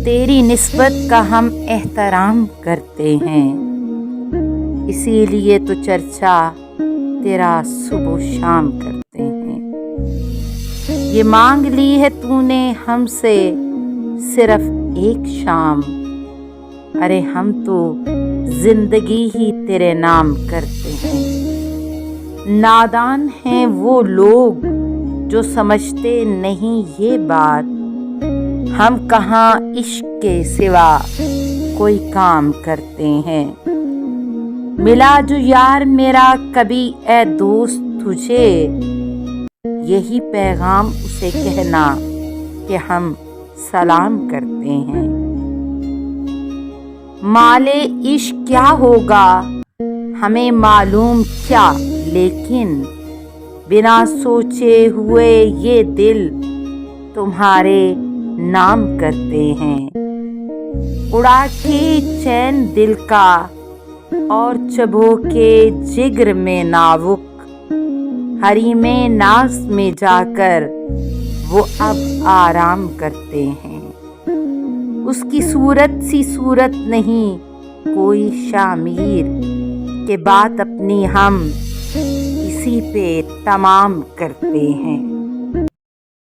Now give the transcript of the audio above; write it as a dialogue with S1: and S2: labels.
S1: تیری نسبت کا ہم احترام کرتے ہیں، اسی لیے تو چرچا تیرا صبح و شام کرتے ہیں۔ یہ مانگ لی ہے تو نے ہم سے صرف ایک شام، ارے ہم تو زندگی ہی تیرے نام کرتے ہیں۔ نادان ہیں وہ لوگ جو سمجھتے نہیں یہ بات، ہم کہاں عشق کے سوا کوئی کام کرتے ہیں۔ ملا جو یار میرا کبھی اے دوست تجھے، یہی پیغام اسے کہنا کہ ہم سلام کرتے ہیں۔ مالے عشق کیا ہوگا ہمیں معلوم کیا، لیکن بنا سوچے ہوئے یہ دل تمہارے نام کرتے ہیں۔ اڑا کے چین دل کا اور چبھو کے جگر میں ناوک، حریم ناز میں جا کر وہ اب آرام کرتے ہیں۔ اس کی صورت سی صورت نہیں کوئی شامیر، کہ بات اپنی ہم اسی پہ تمام کرتے ہیں۔